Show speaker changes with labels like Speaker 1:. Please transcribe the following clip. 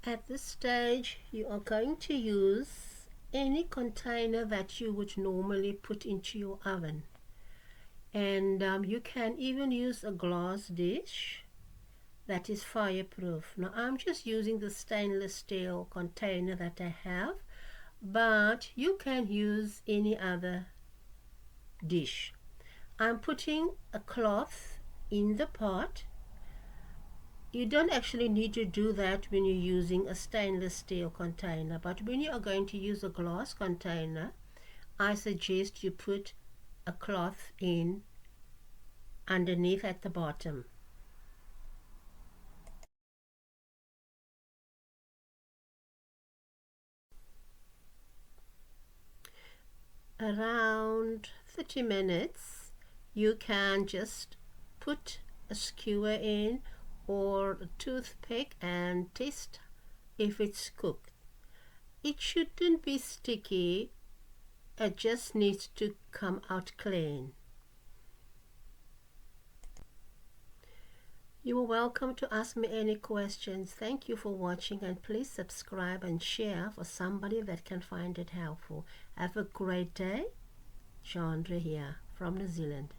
Speaker 1: At this stage, you are going to use any container that you would normally put into your oven. And you can even use a glass dish that is fireproof. Now I'm just using the stainless steel container that I have, but you can use any other dish. I'm putting a cloth in the pot. You don't actually need to do that when you're using a stainless steel container, but when you are going to use a glass container, I suggest you put a cloth in underneath at the bottom. Around 30 minutes, you can just put a skewer in or a toothpick and taste if it's cooked. It shouldn't be sticky, it just needs to come out clean. You are welcome to ask me any questions. Thank you for watching, and please subscribe and share for somebody that can find it helpful. Have a great day. Chandra here from New Zealand.